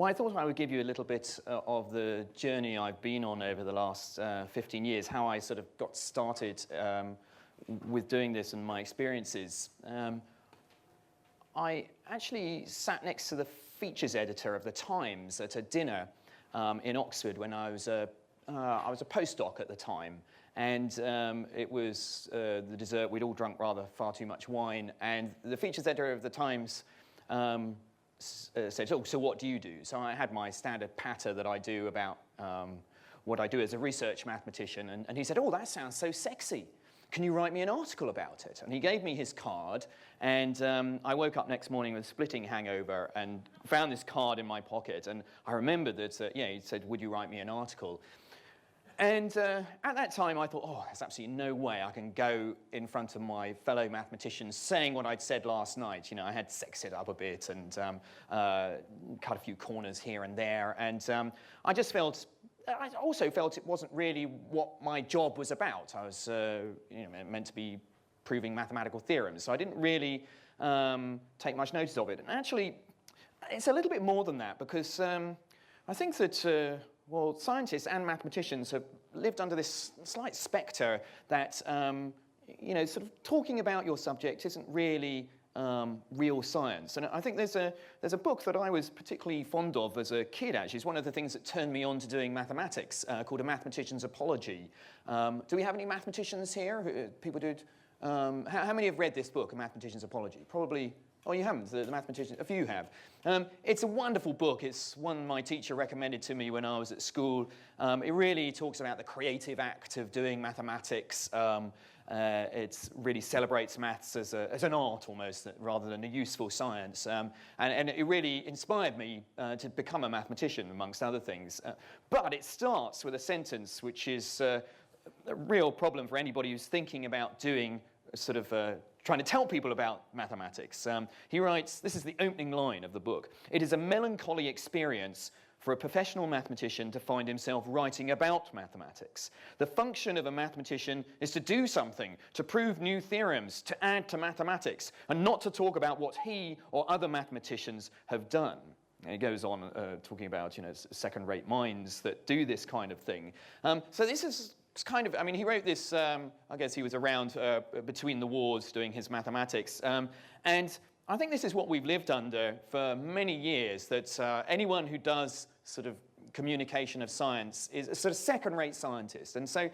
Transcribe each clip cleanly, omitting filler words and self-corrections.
Well, I thought I would give you a little bit of the journey I've been on over the last 15 years, how I sort of got started with doing this and my experiences. I actually sat next to the features editor of the Times at a dinner in Oxford when I was a postdoc at the time. And it was the dessert, we'd all drunk rather far too much wine, and the features editor of the Times said, "Oh, so what do you do?" So I had my standard patter that I do about what I do as a research mathematician, and he said, "Oh, that sounds so sexy. Can you write me an article about it?" And he gave me his card, and I woke up next morning with a splitting hangover and found this card in my pocket, and I remembered that, he said, "Would you write me an article?" And at that time, I thought, oh, there's absolutely no way I can go in front of my fellow mathematicians saying what I'd said last night. You know, I had sexed it up a bit and cut a few corners here and there. And I also felt it wasn't really what my job was about. I was meant to be proving mathematical theorems. So I didn't really take much notice of it. And actually, it's a little bit more than that, because I think that well, scientists and mathematicians have lived under this slight spectre that, sort of talking about your subject isn't really real science. And I think there's a book that I was particularly fond of as a kid, actually. It's one of the things that turned me on to doing mathematics, called A Mathematician's Apology. Do we have any mathematicians here? People did. How many have read this book, A Mathematician's Apology? Probably. Oh, you haven't? The mathematician, a few have. It's a wonderful book. It's one my teacher recommended to me when I was at school. It really talks about the creative act of doing mathematics. It really celebrates maths as an art almost, rather than a useful science. And it really inspired me to become a mathematician, amongst other things. But it starts with a sentence which is a real problem for anybody who's thinking about doing sort of trying to tell people about mathematics. He writes, this is the opening line of the book: "It is a melancholy experience for a professional mathematician to find himself writing about mathematics. The function of a mathematician is to do something, to prove new theorems, to add to mathematics, and not to talk about what he or other mathematicians have done." And he goes on talking about, second-rate minds that do this kind of thing. So this is kind of, he wrote this, I guess he was around between the wars doing his mathematics. And I think this is what we've lived under for many years, that anyone who does sort of communication of science is a sort of second-rate scientist. And so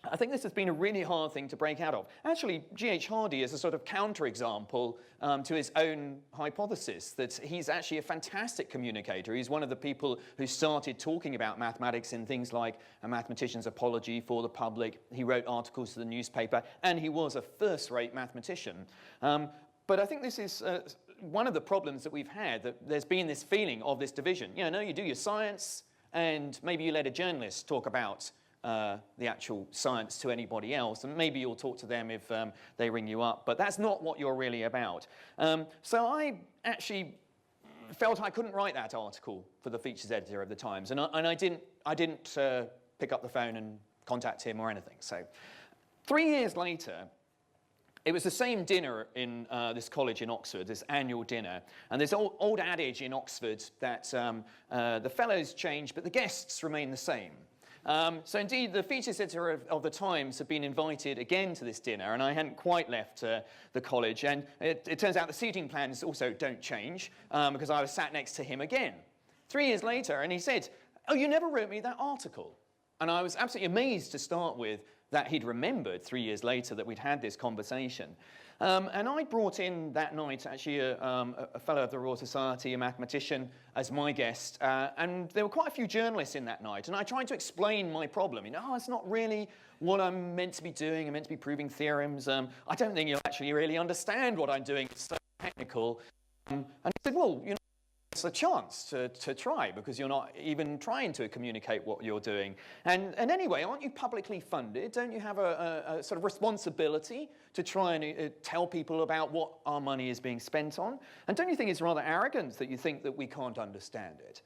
I think this has been a really hard thing to break out of. Actually, G.H. Hardy is a sort of counterexample to his own hypothesis, that he's actually a fantastic communicator. He's one of the people who started talking about mathematics in things like A Mathematician's Apology for the public. He wrote articles to the newspaper, and he was a first-rate mathematician. But I think this is one of the problems that we've had, that there's been this feeling of this division. You do your science, and maybe you let a journalist talk about the actual science to anybody else, and maybe you'll talk to them if they ring you up, but that's not what you're really about. So I actually felt I couldn't write that article for the features editor of the Times, and I didn't pick up the phone and contact him or anything. So 3 years later, it was the same dinner in this college in Oxford, this annual dinner. And there's an old adage in Oxford that the fellows change, but the guests remain the same. So indeed, the features editor of the Times had been invited again to this dinner, and I hadn't quite left the college. And it turns out the seating plans also don't change, because I was sat next to him again 3 years later, and he said, "Oh, you never wrote me that article." And I was absolutely amazed to start with that he'd remembered 3 years later that we'd had this conversation. And I brought in that night actually a fellow of the Royal Society, a mathematician, as my guest. And there were quite a few journalists in that night. And I tried to explain my problem. It's not really what I'm meant to be doing. I'm meant to be proving theorems. I don't think you'll actually really understand what I'm doing. It's so technical. And he said, well, it's a chance to try, because you're not even trying to communicate what you're doing. And anyway, aren't you publicly funded? Don't you have a sort of responsibility to try and tell people about what our money is being spent on? And don't you think it's rather arrogant that you think that we can't understand it?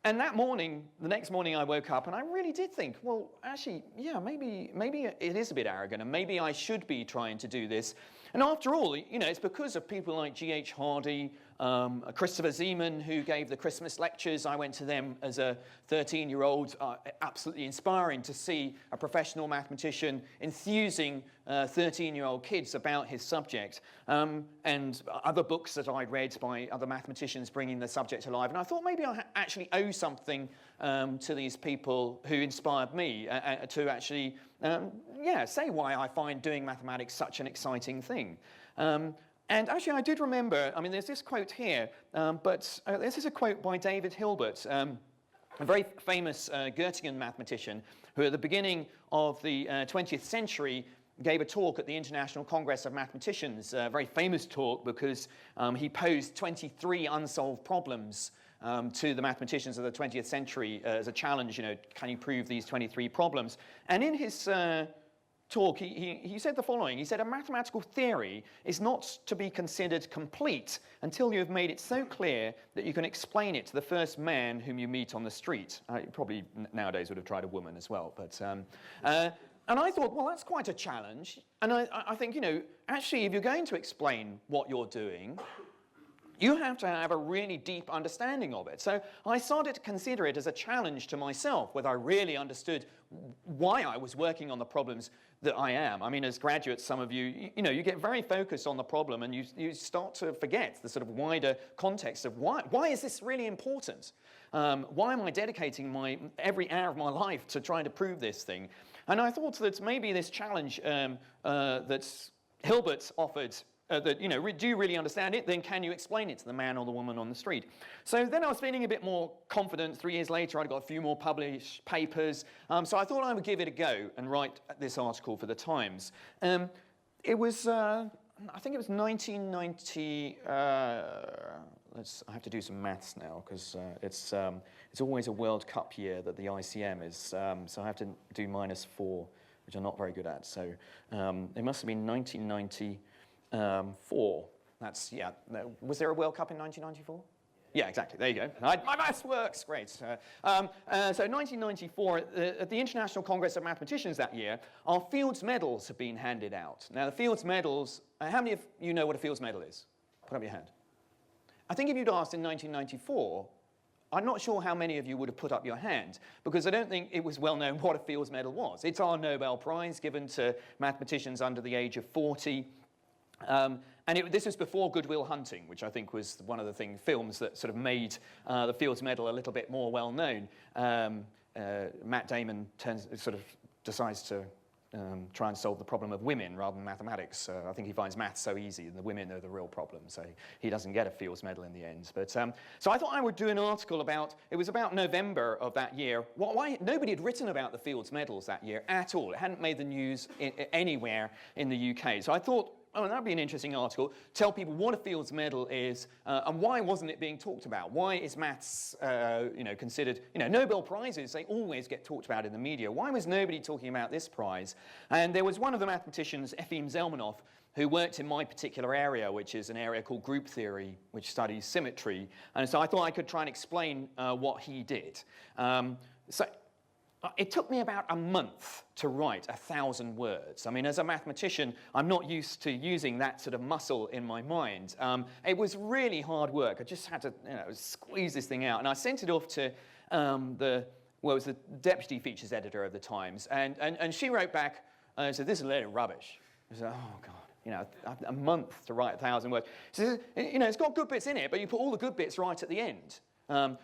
And that morning, the next morning I woke up and I really did think, well, actually, yeah, maybe it is a bit arrogant, and maybe I should be trying to do this. And after all, you know, it's because of people like G.H. Hardy, Christopher Zeman, who gave the Christmas lectures. I went to them as a 13-year-old. Absolutely inspiring to see a professional mathematician enthusing 13-year-old kids about his subject. And other books that I'd read by other mathematicians bringing the subject alive. And I thought maybe I actually owe something to these people who inspired me to actually say why I find doing mathematics such an exciting thing. And actually, I did remember, I mean, there's this quote here, but this is a quote by David Hilbert, a very famous Göttingen mathematician who at the beginning of the 20th century gave a talk at the International Congress of Mathematicians, a very famous talk because he posed 23 unsolved problems to the mathematicians of the 20th century as a challenge, you know, can you prove these 23 problems? And in his talk, he said the following. He said, a mathematical theory is not to be considered complete until you have made it so clear that you can explain it to the first man whom you meet on the street. Probably nowadays would have tried a woman as well. But, and I thought, well, that's quite a challenge. And I think, you know, actually, if you're going to explain what you're doing, you have to have a really deep understanding of it. So I started to consider it as a challenge to myself, whether I really understood why I was working on the problems that I am. I mean, as graduates, some of you, you know, you get very focused on the problem and you start to forget the sort of wider context of why is this really important? Why am I dedicating every hour of my life to trying to prove this thing? And I thought that maybe this challenge that Hilbert offered, that, you know, do you really understand it? Then can you explain it to the man or the woman on the street? So then I was feeling a bit more confident. 3 years later, I'd got a few more published papers. So I thought I would give it a go and write this article for the Times. It was, I think it was 1990. I have to do some maths now because it's always a World Cup year that the ICM is. So I have to do -4, which I'm not very good at. So it must have been 1994. That's, yeah. Was there a World Cup in 1994? Yeah, exactly. There you go. My maths works. Great. So 1994, at the International Congress of Mathematicians that year, our Fields Medals have been handed out. Now, the Fields Medals, how many of you know what a Fields Medal is? Put up your hand. I think if you'd asked in 1994, I'm not sure how many of you would have put up your hand, because I don't think it was well known what a Fields Medal was. It's our Nobel Prize given to mathematicians under the age of 40. And this was before Good Will Hunting, which I think was one of the films that sort of made the Fields Medal a little bit more well known. Matt Damon decides to try and solve the problem of women rather than mathematics. I think he finds maths so easy and the women are the real problem, so he doesn't get a Fields Medal in the end. But so I thought I would do an article about, it was about November of that year. Why nobody had written about the Fields Medals that year at all. It hadn't made the news anywhere in the UK. So I thought, oh, that'd be an interesting article. Tell people what a Fields Medal is and why wasn't it being talked about? Why is maths, considered, Nobel Prizes, they always get talked about in the media. Why was nobody talking about this prize? And there was one of the mathematicians, Efim Zelmanov, who worked in my particular area, which is an area called group theory, which studies symmetry. And so I thought I could try and explain what he did. It took me about a month to write 1,000 words. I mean, as a mathematician, I'm not used to using that sort of muscle in my mind. It was really hard work. I just had to squeeze this thing out. And I sent it off to it was the deputy features editor of the Times. And she wrote back and said, this is a load of rubbish. I said, oh, God. A month to write 1,000 words. She says, it's got good bits in it, but you put all the good bits right at the end.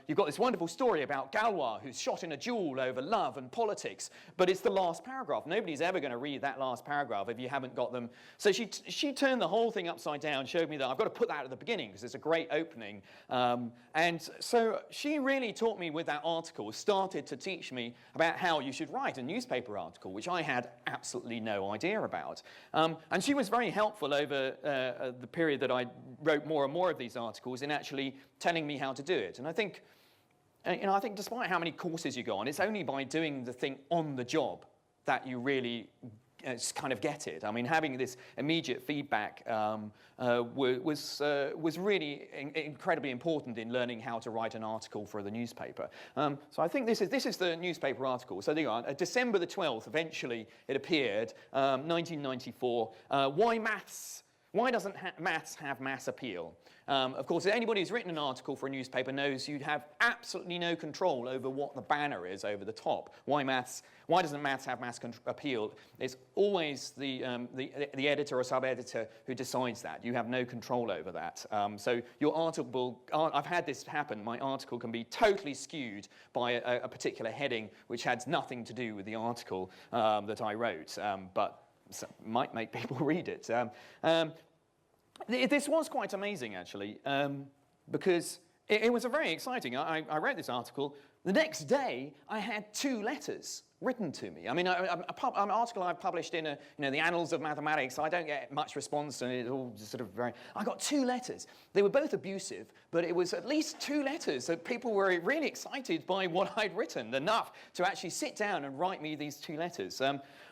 You've got this wonderful story about Galois, who's shot in a duel over love and politics, but it's the last paragraph. Nobody's ever going to read that last paragraph if you haven't got them. So she turned the whole thing upside down, showed me that I've got to put that at the beginning because it's a great opening. And so she really taught me with that article, started to teach me about how you should write a newspaper article, which I had absolutely no idea about. And she was very helpful over the period that I wrote more and more of these articles in actually telling me how to do it. And I think despite how many courses you go on, it's only by doing the thing on the job that you really kind of get it. I mean, having this immediate feedback was really incredibly important in learning how to write an article for the newspaper. So I think this is the newspaper article. So there you are. December the 12th, eventually it appeared, 1994. Why maths why doesn't maths have mass appeal? Of course, anybody who's written an article for a newspaper knows you'd have absolutely no control over what the banner is over the top. Why doesn't maths have mass appeal? It's always the editor or sub-editor who decides that. You have no control over that. So your article, I've had this happen, my article can be totally skewed by a particular heading which has nothing to do with the article that I wrote, but might make people read it. This was quite amazing, actually, because it was a very exciting. I wrote this article. The next day, I had 2 letters written to me. I mean, an article I've published in the Annals of Mathematics, I don't get much response, and it's all just sort of very... I got 2 letters. They were both abusive, but it was at least 2 letters that people were really excited by what I'd written, enough to actually sit down and write me these 2 letters.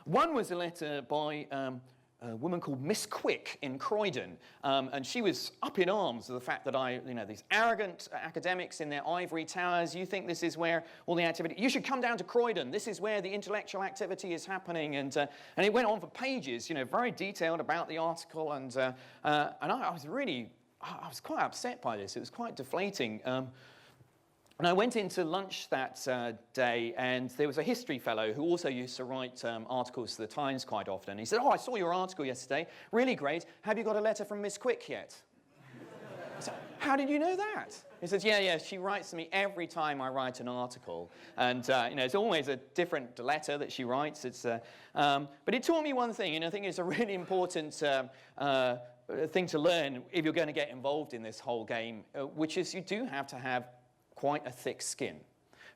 One was a letter by a woman called Miss Quick in Croydon, and she was up in arms of the fact that these arrogant academics in their ivory towers, you think this is where all the activity, you should come down to Croydon, this is where the intellectual activity is happening, and it went on for pages, very detailed about the article, and I was quite upset by this. It was quite deflating. And I went into lunch that day, and there was a history fellow who also used to write articles for the Times quite often. He said, "Oh, I saw your article yesterday. Really great. Have you got a letter from Miss Quick yet?" I said, "How did you know that?" He says, yeah, she writes to me every time I write an article. And, it's always a different letter that she writes. But it taught me one thing, and I think it's a really important thing to learn if you're going to get involved in this whole game, which is you do have to have quite a thick skin,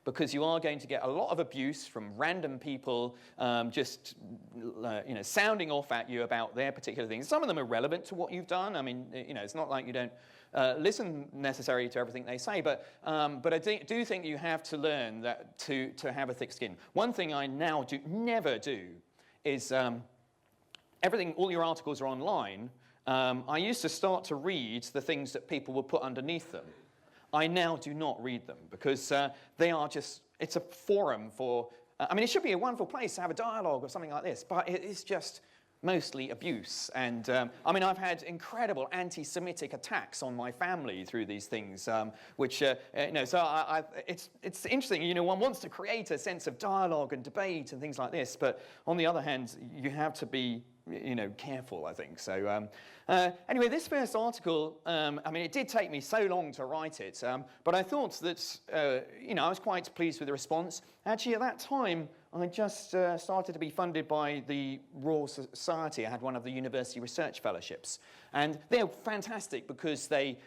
because you are going to get a lot of abuse from random people just sounding off at you about their particular things. Some of them are relevant to what you've done. I mean, it's not like you don't listen necessarily to everything they say, but I do think you have to learn that to have a thick skin. One thing I now never do is all your articles are online. I used to start to read the things that people would put underneath them. I now do not read them, because they are just, it's a forum for, it should be a wonderful place to have a dialogue or something like this, but it is just mostly abuse. And I've had incredible anti-Semitic attacks on my family through these things, which, it's interesting, one wants to create a sense of dialogue and debate and things like this, but on the other hand, you have to be careful, I think. So anyway, this first article, it did take me so long to write it, but I thought that, I was quite pleased with the response. Actually, at that time, I just started to be funded by the Royal Society. I had one of the university research fellowships. And they're fantastic because they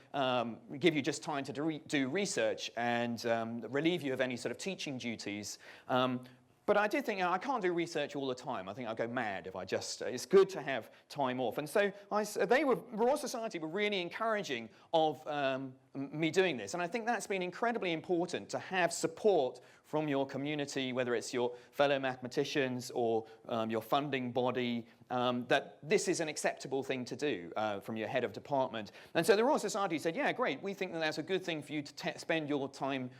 give you just time to do research and relieve you of any sort of teaching duties. But I did think, I can't do research all the time. I think I'll go mad if I just, it's good to have time off. And so Royal Society were really encouraging of me doing this. And I think that's been incredibly important, to have support from your community, whether it's your fellow mathematicians or your funding body, that this is an acceptable thing to do from your head of department. And so the Royal Society said, yeah, great, we think that that's a good thing for you to spend your time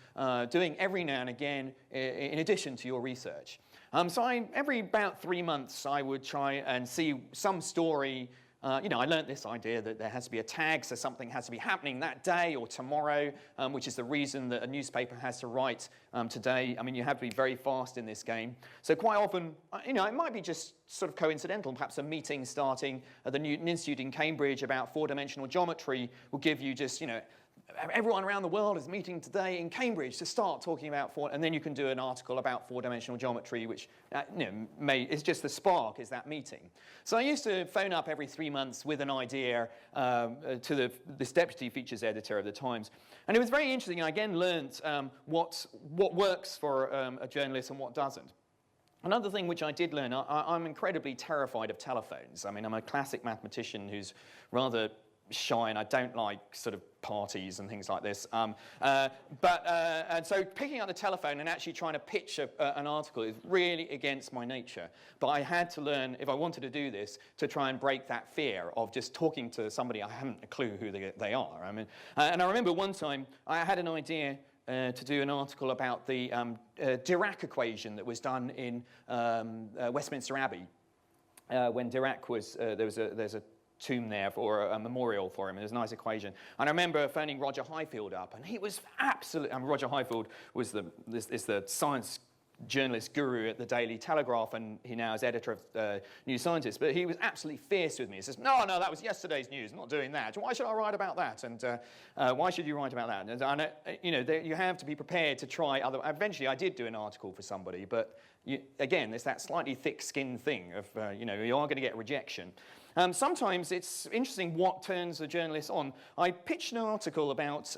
doing every now and again in addition to your research. So every about 3 months, I would try and see some story. I learned this idea that there has to be a tag, so something has to be happening that day or tomorrow, which is the reason that a newspaper has to write today. You have to be very fast in this game. So quite often, it might be just sort of coincidental. Perhaps a meeting starting at the Newton Institute in Cambridge about 4-dimensional geometry will give you just, everyone around the world is meeting today in Cambridge to start talking about and then you can do an article about 4-dimensional geometry, which is just the spark, is that meeting. So I used to phone up every 3 months with an idea to this deputy features editor of the Times, and it was very interesting. I again learned what works for a journalist and what doesn't. Another thing which I did learn, I'm incredibly terrified of telephones. I'm a classic mathematician who's rather shy, and I don't like sort of parties and things like this. And so picking up the telephone and actually trying to pitch an article is really against my nature. But I had to learn, if I wanted to do this, to try and break that fear of just talking to somebody I haven't a clue who they are. And I remember one time I had an idea to do an article about the Dirac equation that was done in Westminster Abbey when Dirac was there's a tomb there for a memorial for him. It was a nice equation. And I remember phoning Roger Highfield up, and he was absolutely, Roger Highfield was the science journalist guru at the Daily Telegraph, and he now is editor of New Scientist, but he was absolutely fierce with me. He says, no, that was yesterday's news, I'm not doing that. Why should I write about that? And why should you write about that? And you know, you have to be prepared to try other. Eventually, I did do an article for somebody, but again, there's that slightly thick-skinned thing of, you know, you are going to get rejection. Sometimes it's interesting what turns a journalist on. I pitched an article about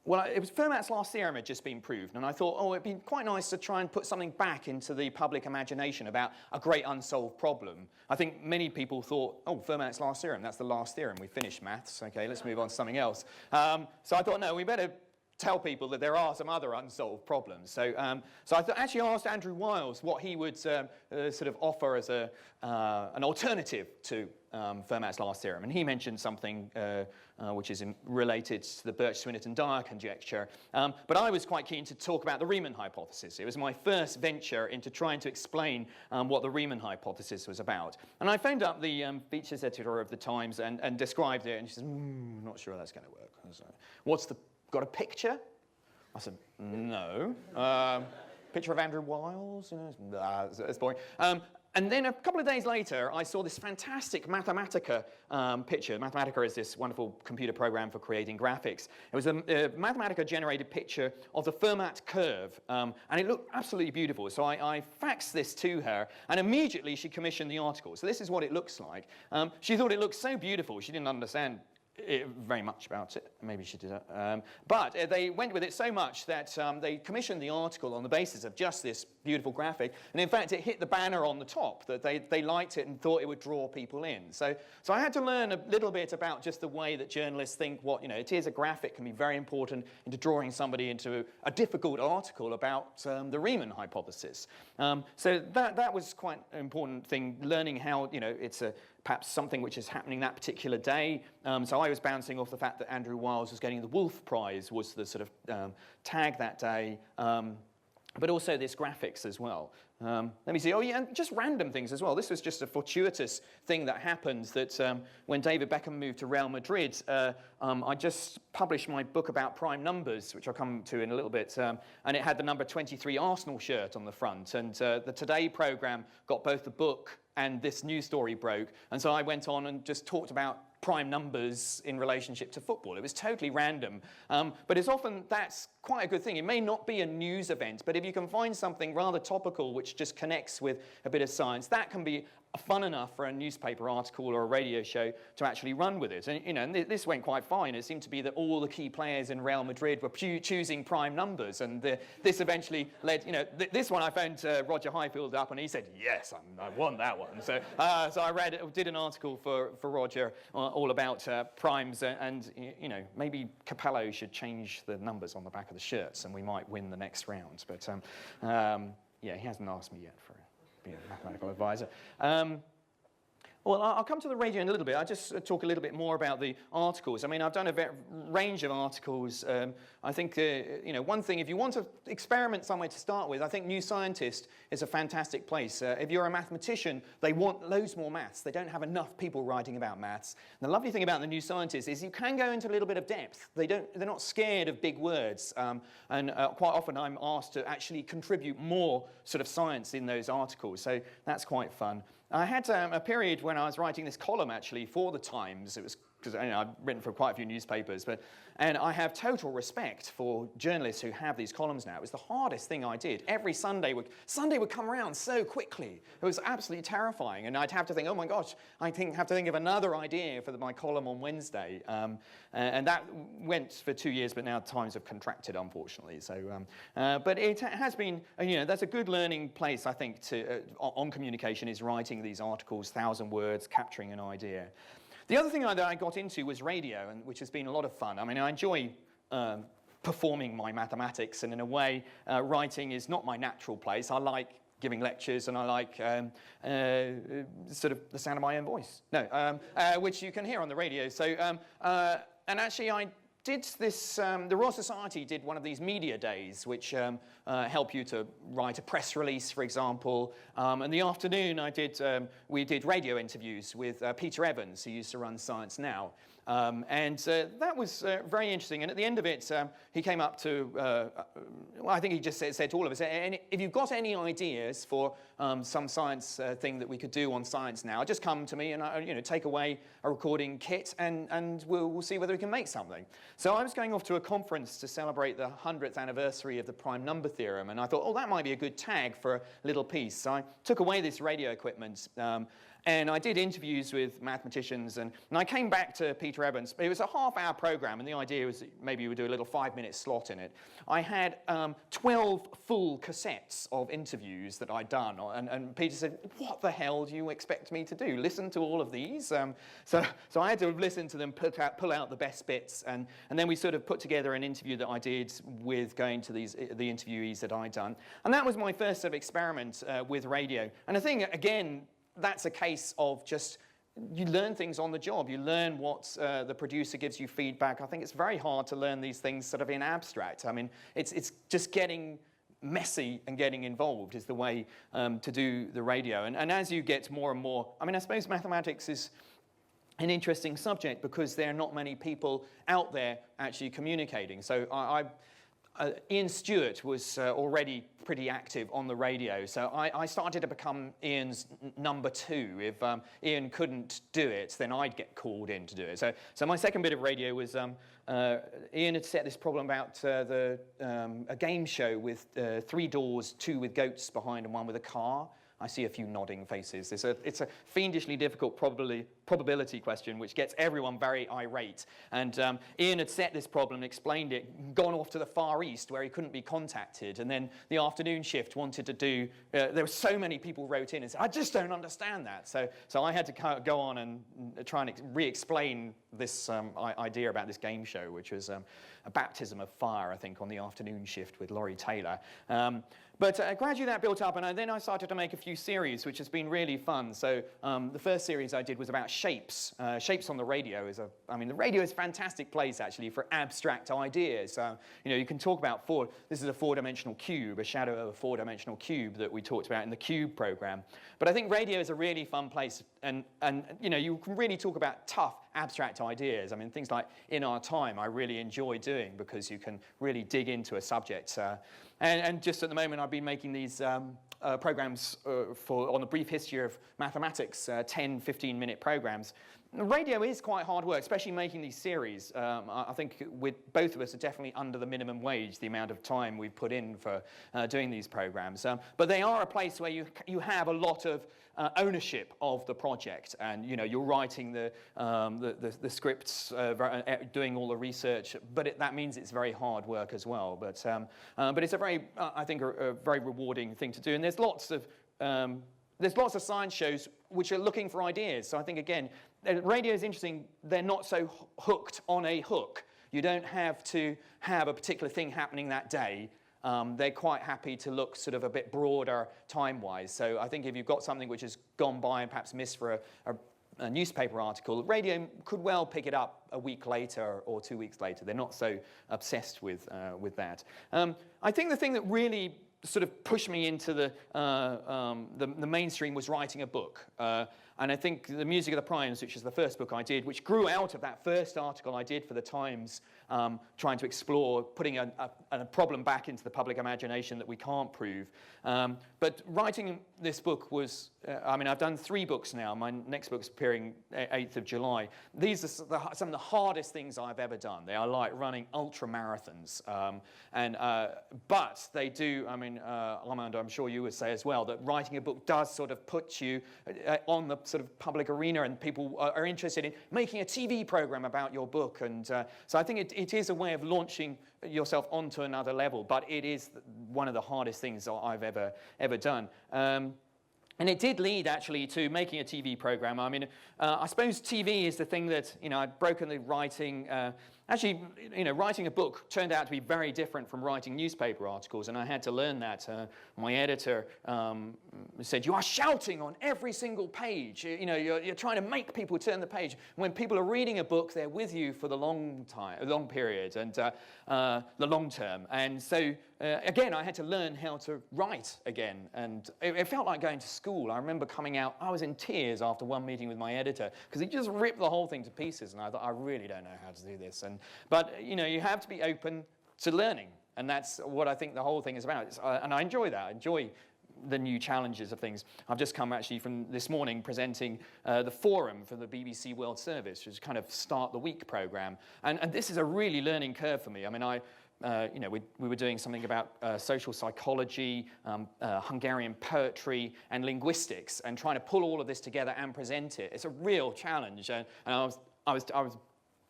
well, it was Fermat's last theorem had just been proved, and I thought, oh, it'd be quite nice to try and put something back into the public imagination about a great unsolved problem. I think many people thought, oh, Fermat's last theorem, that's the last theorem, we finished maths, okay, let's move on to something else. So I thought, no, we better tell people that there are some other unsolved problems. So, I actually asked Andrew Wiles what he would sort of offer as an alternative to Fermat's last theorem. And he mentioned something which is related to the Birch-Swinnerton-Dyer conjecture. But I was quite keen to talk about the Riemann hypothesis. It was my first venture into trying to explain what the Riemann hypothesis was about. And I phoned up the features editor of the Times and described it, and she says, not sure that's going to work. What's the got a picture? I said, no. Picture of Andrew Wiles? That's boring. And then a couple of days later, I saw this fantastic Mathematica picture. Mathematica is this wonderful computer program for creating graphics. It was a Mathematica-generated picture of the Fermat curve, and it looked absolutely beautiful. So I faxed this to her, and immediately she commissioned the article. So this is what it looks like. She thought it looked so beautiful, she didn't understand very much about it. Maybe she did. But they went with it so much that they commissioned the article on the basis of just this beautiful graphic. And in fact, it hit the banner on the top that they liked it and thought it would draw people in. So I had to learn a little bit about just the way that journalists think it is a graphic can be very important into drawing somebody into a difficult article about the Riemann hypothesis. So that was quite an important thing, learning how, it's perhaps something which is happening that particular day. So I was bouncing off the fact that Andrew Wiles was getting the Wolf Prize was the sort of tag that day, but also this graphics as well. Let me see. Oh, yeah, and just random things as well. This was just a fortuitous thing that happened that when David Beckham moved to Real Madrid, I just published my book about prime numbers, which I'll come to in a little bit, and it had the number 23 Arsenal shirt on the front. And the Today programme got both the book and this news story broke. And so I went on and just talked about prime numbers in relationship to football. It was totally random, but that's quite a good thing. It may not be a news event, but if you can find something rather topical which just connects with a bit of science, that can be fun enough for a newspaper article or a radio show to actually run with it. And, and this went quite fine. It seemed to be that all the key players in Real Madrid were choosing prime numbers, and this eventually led, this one I phoned Roger Highfield up, and he said, yes, I want that one. So I did an article for Roger all about primes, and maybe Capello should change the numbers on the back of the shirts, and we might win the next round. But yeah, he hasn't asked me yet for being a mathematical advisor. Well, I'll come to the radio in a little bit. I'll just talk a little bit more about the articles. I mean, I've done a range of articles. I think, one thing, if you want to experiment somewhere to start with, I think New Scientist is a fantastic place. If you're a mathematician, they want loads more maths. They don't have enough people writing about maths. And the lovely thing about the New Scientist is you can go into a little bit of depth. They're not scared of big words. And quite often I'm asked to actually contribute more sort of science in those articles. So that's quite fun. I had a period when I was writing this column, actually, for the Times. It was because I've written for quite a few newspapers, and I have total respect for journalists who have these columns now. It was the hardest thing I did. Every Sunday would come around so quickly. It was absolutely terrifying, and I'd have to think, oh my gosh, have to think of another idea for my column on Wednesday. And that went for 2 years, but now Times have contracted, unfortunately. So, but it has been, that's a good learning place, I think, on communication, is writing these articles, 1,000 words, capturing an idea. The other thing that I got into was radio, which has been a lot of fun. I mean, I enjoy performing my mathematics, and in a way, writing is not my natural place. I like giving lectures, and I like sort of the sound of my own voice. No, which you can hear on the radio. So, and actually, did this, the Royal Society did one of these media days, which help you to write a press release, for example. In the afternoon, we did radio interviews with Peter Evans, who used to run Science Now. That was very interesting. And at the end of it, he came up to, well, I think he just said to all of us, if you've got any ideas for some science thing that we could do on Science Now, just come to me and take away a recording kit and we'll see whether we can make something. So I was going off to a conference to celebrate the 100th anniversary of the prime number theorem, and I thought, oh, that might be a good tag for a little piece. So I took away this radio equipment, and I did interviews with mathematicians, and I came back to Peter Evans. It was a half-hour program, and the idea was that maybe we would do a little 5-minute slot in it. I had 12 full cassettes of interviews that I'd done, and Peter said, what the hell do you expect me to do? Listen to all of these? So I had to listen to them, pull out the best bits, and then we sort of put together an interview that I did with going to the interviewees that I'd done. And that was my first sort of experiment with radio. And I think, again, that's a case of just, you learn things on the job. You learn what the producer gives you feedback. I think it's very hard to learn these things sort of in abstract. I mean, it's just getting messy and getting involved is the way to do the radio. And as you get more and more, I mean, I suppose mathematics is an interesting subject because there are not many people out there actually communicating. So Ian Stewart was already pretty active on the radio, so I started to become Ian's number 2. If Ian couldn't do it, then I'd get called in to do it. So my second bit of radio was Ian had set this problem about a game show with 3 doors, 2 with goats behind and 1 with a car. I see a few nodding faces. It's a fiendishly difficult probability question which gets everyone very irate. And Ian had set this problem, explained it, gone off to the Far East where he couldn't be contacted. And then the afternoon shift wanted to do, there were so many people wrote in and said, I just don't understand that. So I had to go on and try and re-explain this idea about this game show, which was a baptism of fire, I think, on the afternoon shift with Laurie Taylor. But gradually that built up, and then I started to make a few series, which has been really fun. So the first series I did was about shapes. Shapes on the radio the radio is a fantastic place, actually, for abstract ideas. You can talk about this is a 4-dimensional cube, a shadow of a 4-dimensional cube that we talked about in the Cube program. But I think radio is a really fun place, and you can really talk about tough, abstract ideas. I mean, things like In Our Time I really enjoy doing because you can really dig into a subject. And just at the moment, I've been making these programs on the brief history of mathematics, 10, 15-minute programs. Radio is quite hard work, especially making these series. I think both of us are definitely under the minimum wage, the amount of time we've put in for doing these programs. But they are a place where you have a lot of ownership of the project, and you're writing the scripts, doing all the research. But that means it's very hard work as well. But it's a very, I think, a very rewarding thing to do. And there's lots of science shows which are looking for ideas. So I think, again, radio is interesting. They're not so hooked on a hook. You don't have to have a particular thing happening that day. They're quite happy to look sort of a bit broader time-wise. So I think if you've got something which has gone by and perhaps missed for a newspaper article, radio could well pick it up a week later or 2 weeks later. They're not so obsessed with that. I think the thing that really sort of pushed me into the mainstream was writing a book. And I think The Music of the Primes, which is the first book I did, which grew out of that first article I did for the Times, trying to explore putting a problem back into the public imagination that we can't prove. But writing this book was, I've done 3 books now. My next book's appearing 8th of July. These are some of the hardest things I've ever done. They are like running ultra marathons. But they do, Armand, I'm sure you would say as well, that writing a book does sort of put you on the sort of public arena, and people are interested in making a TV program about your book. And so I think it is a way of launching yourself onto another level, but it is one of the hardest things I've ever done. And it did lead, actually, to making a TV program. I suppose TV is the thing that, I'd broken the writing actually, writing a book turned out to be very different from writing newspaper articles, and I had to learn that. My editor said, "You are shouting on every single page. You're trying to make people turn the page. When people are reading a book, they're with you for the long period, and the long term." And so, again, I had to learn how to write again, and it felt like going to school. I remember coming out, I was in tears after one meeting with my editor, because he just ripped the whole thing to pieces, and I thought, I really don't know how to do this. But you have to be open to learning, and that's what I think the whole thing is about. And I enjoy that. I enjoy the new challenges of things. I've just come actually from this morning presenting the forum for the BBC World Service, which is kind of start the week program. And this is a really learning curve for me. I mean, we were doing something about social psychology, Hungarian poetry, and linguistics, and trying to pull all of this together and present it. It's a real challenge, and I was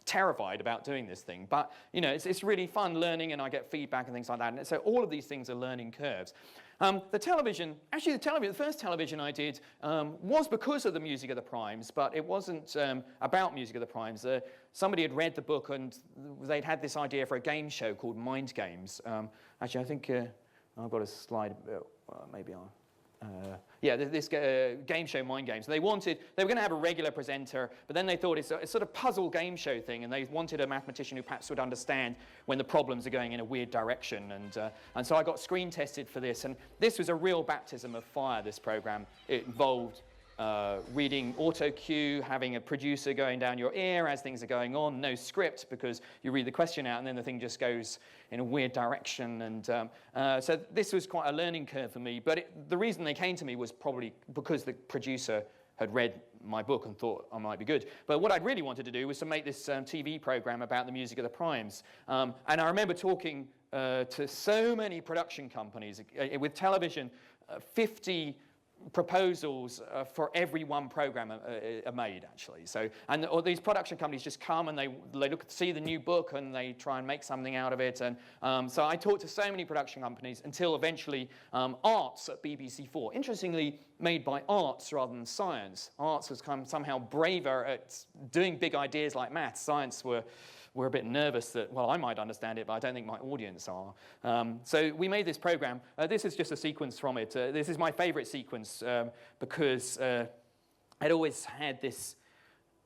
terrified about doing this thing, but it's really fun learning, and I get feedback and things like that. And so all of these things are learning curves. The first television I did was because of the Music of the Primes, but it wasn't about Music of the Primes. Somebody had read the book, and they'd had this idea for a game show called Mind Games. Actually, I think I've got a slide. Maybe I'll. This game show, Mind Games. They were going to have a regular presenter, but then they thought it's a sort of puzzle game show thing, and they wanted a mathematician who perhaps would understand when the problems are going in a weird direction. And so I got screen tested for this, and this was a real baptism of fire, this program. It involved reading auto cue, having a producer going down your ear as things are going on, no script, because you read the question out and then the thing just goes in a weird direction. And so this was quite a learning curve for me, but the reason they came to me was probably because the producer had read my book and thought I might be good. But what I'd really wanted to do was to make this TV program about the Music of the Primes. And I remember talking to so many production companies. With television, 50 proposals for every one program are made, actually. So, and these production companies just come and they see the new book and they try and make something out of it. And so I talked to so many production companies until eventually Arts at BBC4, interestingly made by arts rather than science. Arts was kind of somehow braver at doing big ideas like maths. Science were a bit nervous that, well, I might understand it, but I don't think my audience are. So we made this program. This is just a sequence from it. This is my favorite sequence because I'd always had this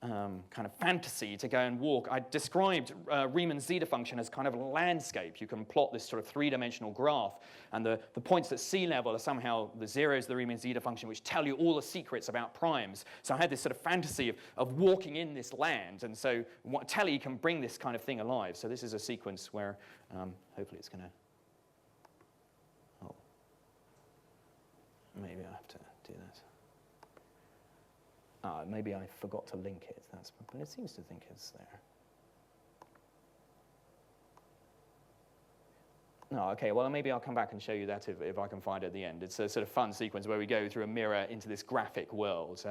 kind of fantasy to go and walk. I described Riemann's zeta function as kind of a landscape. You can plot this sort of three-dimensional graph, and the points at sea level are somehow the zeros of the Riemann zeta function, which tell you all the secrets about primes. So I had this sort of fantasy of walking in this land, and so telly can bring this kind of thing alive. So this is a sequence where hopefully it's going to... Oh, maybe I have to do that. Maybe I forgot to link it. But it seems to think it's there. No, okay, well, maybe I'll come back and show you that if I can find it at the end. It's a sort of fun sequence where we go through a mirror into this graphic world.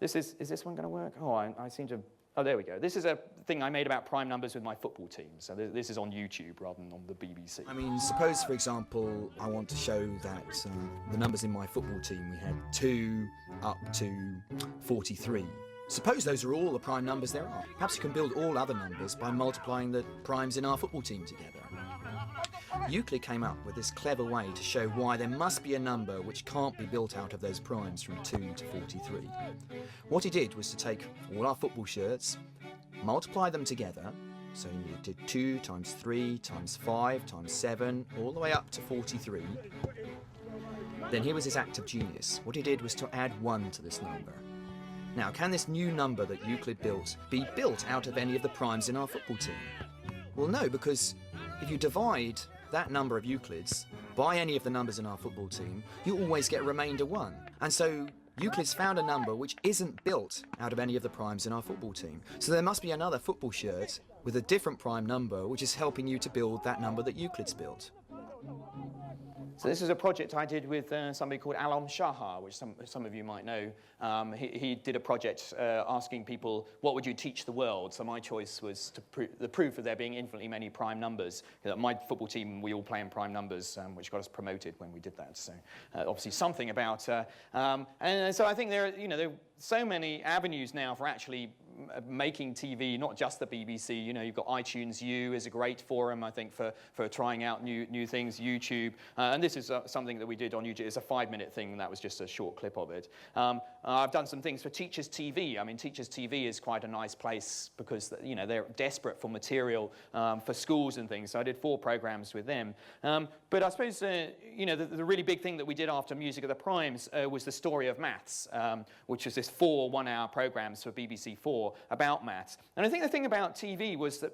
Is this one going to work? Oh, I seem to... Oh, there we go. This is a thing I made about prime numbers with my football team. So this is on YouTube rather than on the BBC. I mean, suppose, for example, I want to show that the numbers in my football team, we had 2 up to 43. Suppose those are all the prime numbers there are. Perhaps you can build all other numbers by multiplying the primes in our football team together. Euclid came up with this clever way to show why there must be a number which can't be built out of those primes from 2 to 43. What he did was to take all our football shirts, multiply them together, so you did 2 times 3 times 5 times 7, all the way up to 43. Then here was his act of genius. What he did was to add 1 to this number. Now, can this new number that Euclid built be built out of any of the primes in our football team? Well, no, because if you divide that number of Euclids by any of the numbers in our football team, you always get a remainder 1. And so Euclid's found a number which isn't built out of any of the primes in our football team. So there must be another football shirt with a different prime number which is helping you to build that number that Euclid's built. So this is a project I did with somebody called Alam Shahar, which some of you might know. He did a project asking people, what would you teach the world? So my choice was to the proof of there being infinitely many prime numbers. My football team, we all play in prime numbers, which got us promoted when we did that. So obviously something about... and so I think there are so many avenues now for actually making TV, not just the BBC. You know, you've got iTunes U is a great forum, I think, for trying out new things, YouTube. And this is something that we did on YouTube. It's a 5-minute thing, and that was just a short clip of it. I've done some things for Teachers TV. I mean, Teachers TV is quite a nice place because, you know, they're desperate for material for schools and things. So I did 4 programs with them. But I suppose, you know, the really big thing that we did after Music of the Primes was the Story of Maths, which was this 4 one-hour programs for BBC 4 about maths. And I think the thing about TV was that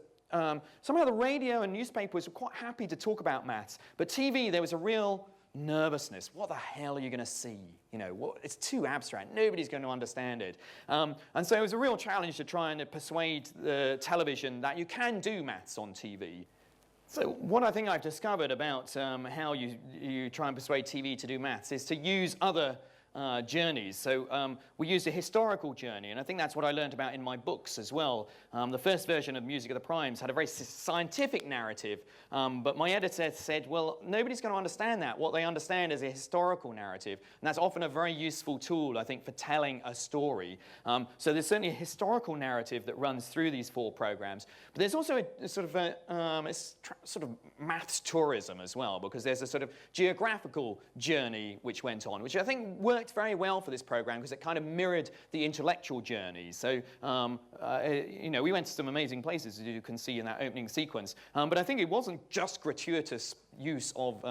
somehow the radio and newspapers were quite happy to talk about maths, but TV, there was a real nervousness. What the hell are you going to see? You know, it's too abstract. Nobody's going to understand it. And so it was a real challenge to try and persuade the television that you can do maths on TV. So what I think I've discovered about how you try and persuade TV to do maths is to use other journeys. So we used a historical journey, and I think that's what I learned about in my books as well. The first version of Music of the Primes had a very scientific narrative, but my editor said, well, nobody's going to understand that. What they understand is a historical narrative, and that's often a very useful tool, I think, for telling a story. So there's certainly a historical narrative that runs through these 4 programs, but there's also a sort of maths tourism as well, because there's a sort of geographical journey which went on, which I think worked very well for this program because it kind of mirrored the intellectual journey. So, you know, we went to some amazing places, as you can see in that opening sequence, but I think it wasn't just gratuitous use of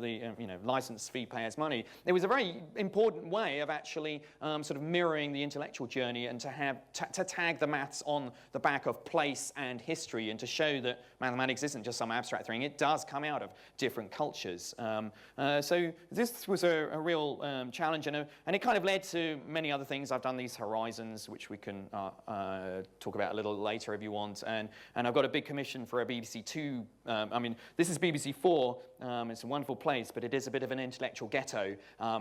you know, license fee payers' money. It was a very important way of actually sort of mirroring the intellectual journey and to have to tag the maths on the back of place and history and to show that mathematics isn't just some abstract thing. It does come out of different cultures. So this was a real challenge, and it kind of led to many other things. I've done these horizons, which we can talk about a little later if you want, and I've got a big commission for a BBC 2. I mean, this is BBC 4. It's a wonderful place, but it is a bit of an intellectual ghetto.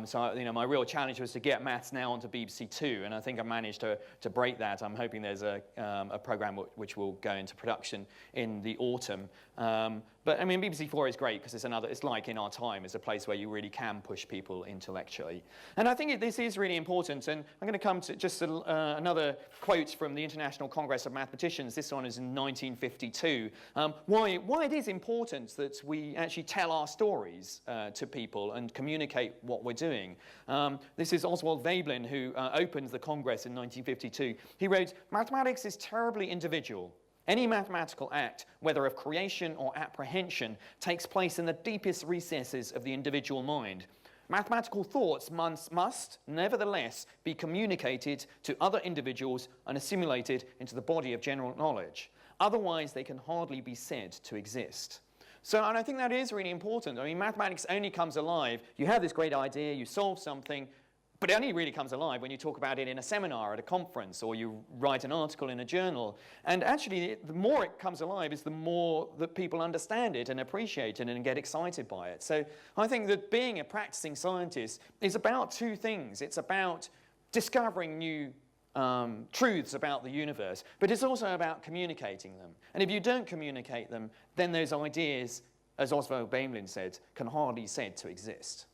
So, you know, my real challenge was to get maths now onto BBC 2, and I think I've managed to break that. I'm hoping there's a program which will go into production in the autumn. But I mean, BBC 4 is great because it's like In Our Time. It's a place where you really can push people intellectually. And I think this is really important. And I'm going to come to just another quote from the International Congress of Mathematicians. This one is in 1952. Why it is important that we actually tell our stories to people and communicate what we're doing. This is Oswald Veblen, who opened the Congress in 1952. He wrote, "Mathematics is terribly individual. Any mathematical act, whether of creation or apprehension, takes place in the deepest recesses of the individual mind. Mathematical thoughts must, nevertheless, be communicated to other individuals and assimilated into the body of general knowledge. Otherwise, they can hardly be said to exist." So, and I think that is really important. I mean, mathematics only comes alive. You have this great idea, you solve something, but it only really comes alive when you talk about it in a seminar at a conference or you write an article in a journal. And actually, the more it comes alive is the more that people understand it and appreciate it and get excited by it. So I think that being a practicing scientist is about 2 things. It's about discovering new truths about the universe, but it's also about communicating them. And if you don't communicate them, then those ideas, as Oswald Veblen said, can hardly be said to exist.